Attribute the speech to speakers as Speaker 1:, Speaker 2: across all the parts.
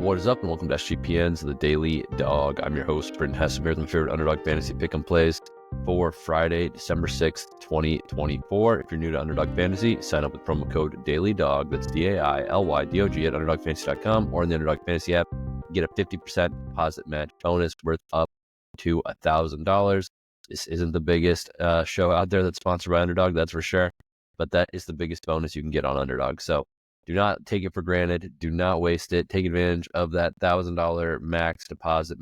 Speaker 1: What is up, and welcome to SGPN's The Daily Dog. I'm your host, Britton Hess. I'm here with my favorite Underdog Fantasy Pick'em plays for Friday, December 6th, 2024. If you're new to Underdog Fantasy, sign up with promo code DailyDog. That's DAILYDOG at UnderdogFantasy.com or in the Underdog Fantasy app. Get a 50% deposit match bonus worth up to $1,000. This isn't the biggest show out there that's sponsored by Underdog, that's for sure, but that is the biggest bonus you can get on Underdog. So do not take it for granted. Do not waste it. Take advantage of that $1,000 max deposit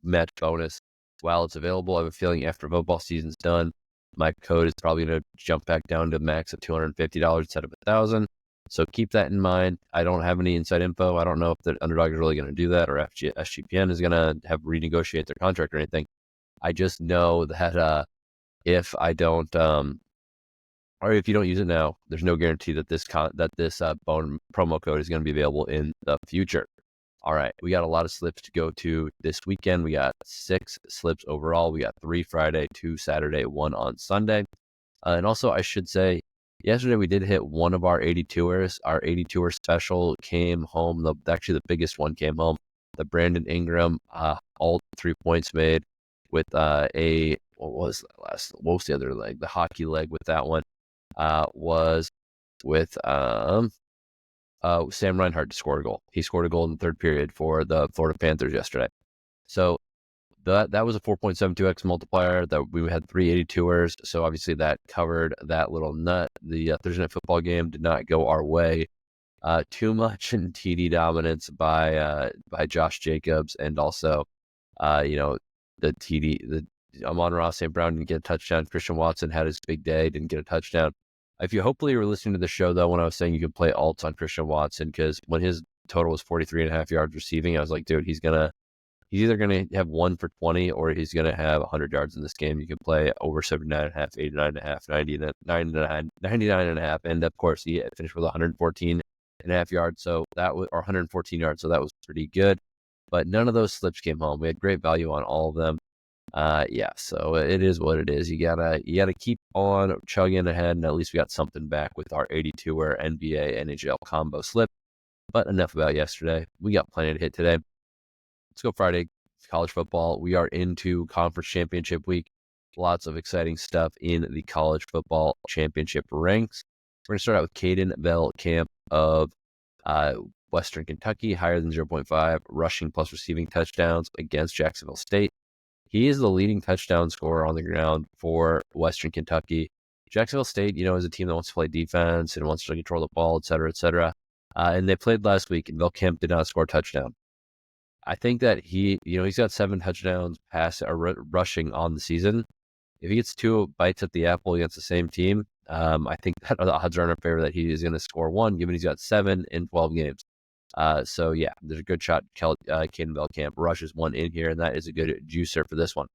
Speaker 1: match bonus while it's available. I have a feeling after football season's done, my code is probably going to jump back down to a max of $250 instead of $1,000. So keep that in mind. I don't have any inside info. I don't know if the Underdog is really going to do that or SGPN is going to have renegotiate their contract or anything. I just know that if I don't, or if you don't use it now, there's no guarantee that this promo code is going to be available in the future. All right, we got a lot of slips to go to this weekend. We got 6 slips overall. We got 3 Friday, 2 Saturday, 1 on Sunday. And also, I should say, yesterday we did hit one of our 82ers. Our 82er special came home. Actually, the biggest one came home. The Brandon Ingram, all 3 points made with what was the other leg? The hockey leg with that one. Was with Sam Reinhart to score a goal. He scored a goal in the third period for the Florida Panthers yesterday. So that was a 4.72x multiplier. That we had 3 82ers. So obviously that covered that little nut. The Thursday Night Football game did not go our way too much in TD dominance by Josh Jacobs, and also the Amon-Ra St. Brown didn't get a touchdown. Christian Watson had his big day, didn't get a touchdown. If you hopefully were listening to the show, though, when I was saying you could play alts on Christian Watson, because when his total was 43.5 yards receiving, I was like, dude, he's either going to have 1 for 20 or he's going to have 100 yards in this game. You can play over 79.5, 89.5, 99.5. And of course, he finished with 114.5 yards. So that was, or 114 yards. So that was pretty good. But none of those slips came home. We had great value on all of them. So it is what it is. You gotta keep on chugging ahead, and at least we got something back with our 82er NBA NHL combo slip. But enough about yesterday. We got plenty to hit today. Let's go Friday, college football. We are into conference championship week. Lots of exciting stuff in the college football championship ranks. We're gonna start out with Caden Veltkamp of Western Kentucky, higher than 0.5 rushing plus receiving touchdowns against Jacksonville State. He is the leading touchdown scorer on the ground for Western Kentucky. Jacksonville State, is a team that wants to play defense and wants to control the ball, et cetera, et cetera. And they played last week, and Veltkamp did not score a touchdown. I think that he's got 7 touchdowns rushing on the season. If he gets 2 bites at the apple against the same team, I think that the odds are in our favor that he is going to score 1, given he's got 7 in 12 games. So yeah, there's a good shot. Caden Veltkamp rushes 1 in here, and that is a good juicer for this one.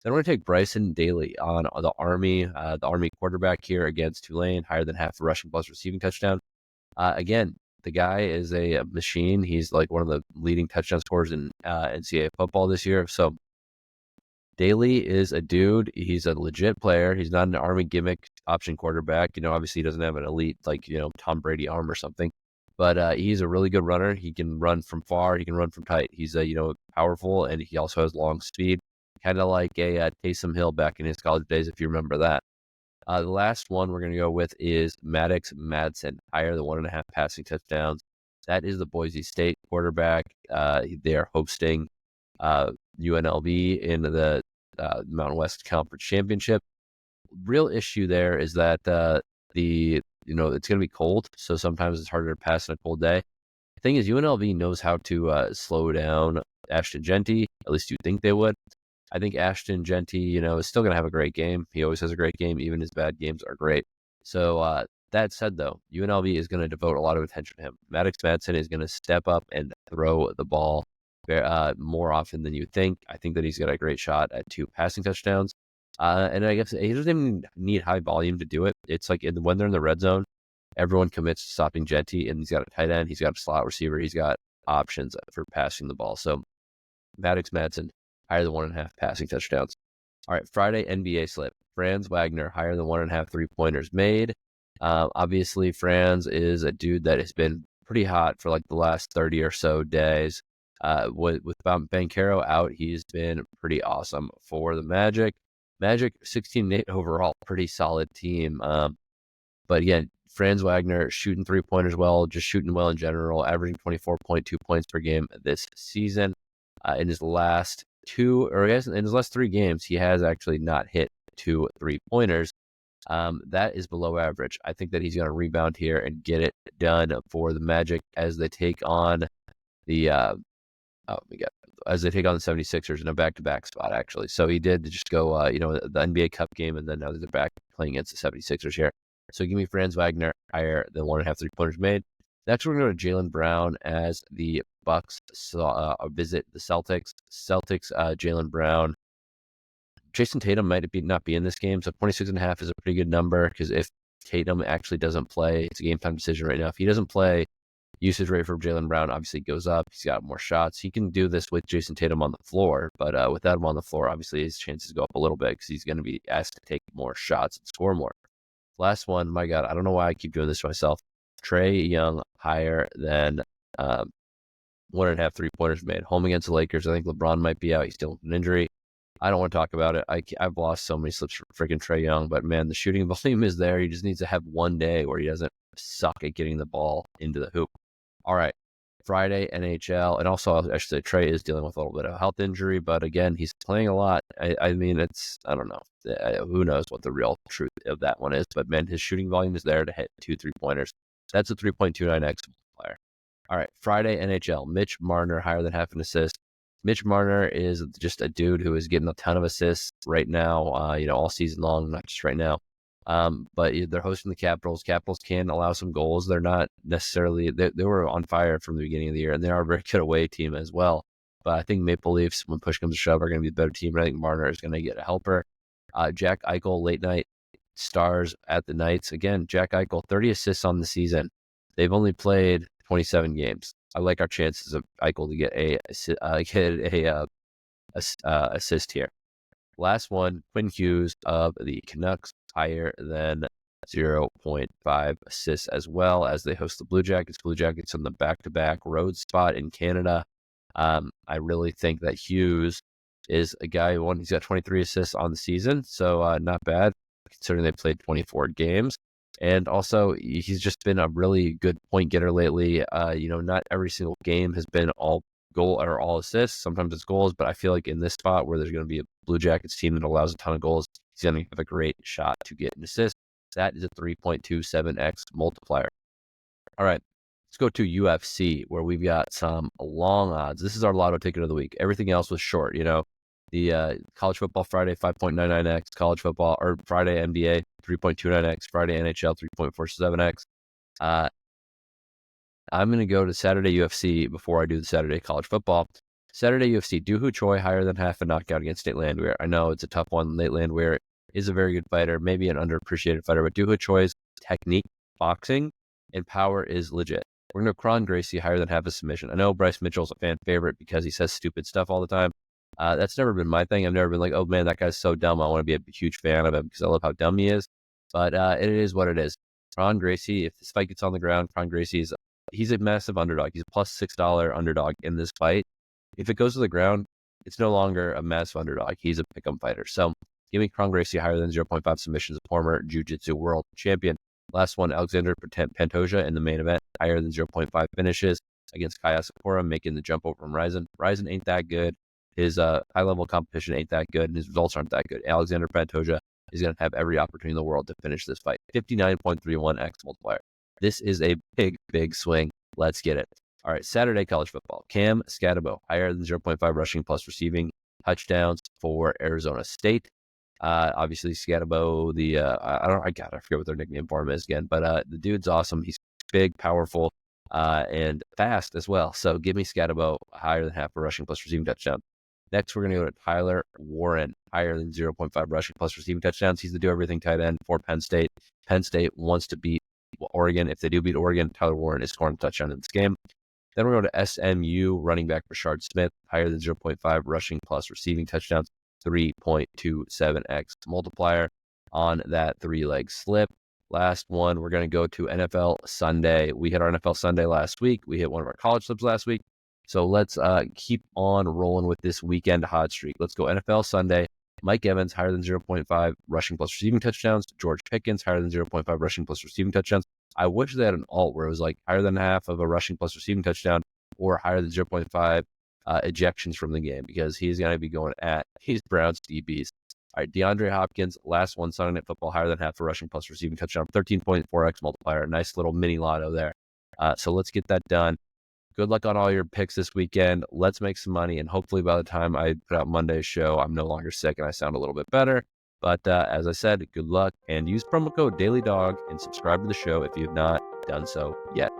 Speaker 1: Then we're going to take Bryson Daly on the Army quarterback here against Tulane, higher than half rushing plus receiving touchdown. Again, the guy is a machine. He's like one of the leading touchdown scorers in NCAA football this year. So Daly is a dude. He's a legit player. He's not an Army gimmick option quarterback. Obviously he doesn't have an elite Tom Brady arm or something. But he's a really good runner. He can run from far. He can run from tight. He's powerful, and he also has long speed, kind of like a Taysom Hill back in his college days, if you remember that. The last one we're going to go with is Madsen, higher than 1.5 passing touchdowns. That is the Boise State quarterback. They are hosting UNLV in the Mountain West Conference Championship. Real issue there is that it's going to be cold, so sometimes it's harder to pass on a cold day. The thing is, UNLV knows how to slow down Ashton Jeanty. At least you think they would. I think Ashton Jeanty, is still going to have a great game. He always has a great game. Even his bad games are great. So that said, though, UNLV is going to devote a lot of attention to him. Madsen is going to step up and throw the ball more often than you think. I think that he's got a great shot at 2 passing touchdowns. And I guess he doesn't even need high volume to do it. It's like when they're in the red zone, everyone commits to stopping Jeanty, and he's got a tight end, he's got a slot receiver, he's got options for passing the ball. So Madsen, higher than 1.5 passing touchdowns. All right, Friday NBA slip. Franz Wagner, higher than 1.5 3-pointers made. Obviously, Franz is a dude that has been pretty hot for like the last 30 or so days. With Banchero out, he's been pretty awesome for the Magic. Magic 16-8 overall, pretty solid team. But again, Franz Wagner shooting 3-pointers well, just shooting well in general, averaging 24.2 points per game this season. In his last in his last 3 games, he has actually not hit 2 3-pointers. That is below average. I think that he's going to rebound here and get it done for the Magic as they take on the as they take on the 76ers in a back-to-back spot, actually. So he did just go, the NBA Cup game, and then now they're back playing against the 76ers here. So give me Franz Wagner higher than 1.5 3-pointers made. Next, we're going to go to Jaylen Brown as the Bucks visit the Celtics. Jaylen Brown. Jason Tatum might not be in this game, so 26.5 is a pretty good number because if Tatum actually doesn't play, it's a game-time decision right now. If he doesn't play, usage rate for Jaylen Brown obviously goes up. He's got more shots. He can do this with Jason Tatum on the floor, but without him on the floor, obviously his chances go up a little bit because he's going to be asked to take more shots and score more. Last one, my God, I don't know why I keep doing this to myself. Trae Young higher than 1.5 3-pointers made. Home against the Lakers. I think LeBron might be out. He's still with an injury. I don't want to talk about it. I've lost so many slips for freaking Trae Young, but man, the shooting volume is there. He just needs to have one day where he doesn't suck at getting the ball into the hoop. All right, Friday, NHL, and also I should say Trae is dealing with a little bit of health injury, but again, he's playing a lot. I mean, I don't know. Who knows what the real truth of that one is, but man, his shooting volume is there to hit 2 3-pointers. That's a 3.29x multiplier. All right, Friday, NHL, Mitch Marner higher than half an assist. Mitch Marner is just a dude who is getting a ton of assists right now, all season long, not just right now. But they're hosting the Capitals. Capitals can allow some goals. They're not necessarily, they were on fire from the beginning of the year, and they are a very good away team as well. But I think Maple Leafs, when push comes to shove, are going to be the better team. And I think Marner is going to get a helper. Jack Eichel, late night stars at the Knights. Again, Jack Eichel, 30 assists on the season. They've only played 27 games. I like our chances of Eichel to get a assist here. Last one, Quinn Hughes of the Canucks, higher than 0.5 assists as well as they host the Blue Jackets. Blue Jackets on the back-to-back road spot in Canada. I really think that Hughes is a guy he's got 23 assists on the season, so not bad considering they played 24 games. And also, he's just been a really good point getter lately. Not every single game has been all goal or all assists. Sometimes it's goals, but I feel like in this spot where there's going to be a Blue Jackets team that allows a ton of goals, he's going to have a great shot to get an assist. That is a 3.27x multiplier. All right, let's go to UFC where we've got some long odds. This is our lotto ticket of the week. Everything else was short, The college football Friday, 5.99x. College football, or Friday NBA, 3.29x. Friday NHL, 3.47x. I'm going to go to Saturday UFC before I do the Saturday college football. Saturday UFC, Doo Ho Choi higher than half a knockout against Nate Landwehr. I know it's a tough one. Nate Landwehr is a very good fighter, maybe an underappreciated fighter, but Doo Ho Choi's technique, boxing, and power is legit. We're going to go Kron Gracie higher than half a submission. I know Bryce Mitchell's a fan favorite because he says stupid stuff all the time. That's never been my thing. I've never been like, oh man, that guy's so dumb. I want to be a huge fan of him because I love how dumb he is. But it is what it is. Kron Gracie, if this fight gets on the ground, Kron Gracie he's a massive underdog. He's a plus $6 underdog in this fight. If it goes to the ground, it's no longer a massive underdog. He's a pick'em fighter. So give me Kron Gracie higher than 0.5 submissions, former Jiu-Jitsu world champion. Last one, Alexander Pantoja in the main event, higher than 0.5 finishes against Kaya Sakura, making the jump over from Ryzen. Ryzen ain't that good. His high-level competition ain't that good, and his results aren't that good. Alexander Pantoja is going to have every opportunity in the world to finish this fight. 59.31x multiplier. This is a big, big swing. Let's get it. All right, Saturday college football. Cam Skattebo, higher than 0.5 rushing plus receiving touchdowns for Arizona State. Obviously, Skattebo, I forget what their nickname for him is again, but the dude's awesome. He's big, powerful, and fast as well. So give me Skattebo higher than half a rushing plus receiving touchdown. Next, we're going to go to Tyler Warren, higher than 0.5 rushing plus receiving touchdowns. He's the do-everything tight end for Penn State. Penn State wants to beat Oregon. If they do beat Oregon, Tyler Warren is scoring a touchdown in this game. Then we're going to SMU running back Brashard Smith, higher than 0.5 rushing plus receiving touchdowns, 3.27x multiplier on that 3-leg slip. Last one, we're going to go to NFL Sunday. We hit our NFL Sunday last week. We hit one of our college slips last week. So let's keep on rolling with this weekend hot streak. Let's go NFL Sunday. Mike Evans, higher than 0.5 rushing plus receiving touchdowns. George Pickens, higher than 0.5 rushing plus receiving touchdowns. I wish they had an alt where it was like higher than half of a rushing plus receiving touchdown or higher than 0.5 ejections from the game, because he's going to be going at these Browns DBs. All right, DeAndre Hopkins, last one, Sunday Night Football, higher than half a rushing plus receiving touchdown, 13.4x multiplier. Nice little mini lotto there. So let's get that done. Good luck on all your picks this weekend. Let's make some money, and hopefully by the time I put out Monday's show, I'm no longer sick and I sound a little bit better. But as I said, good luck, and use promo code DailyDog and subscribe to the show if you have not done so yet.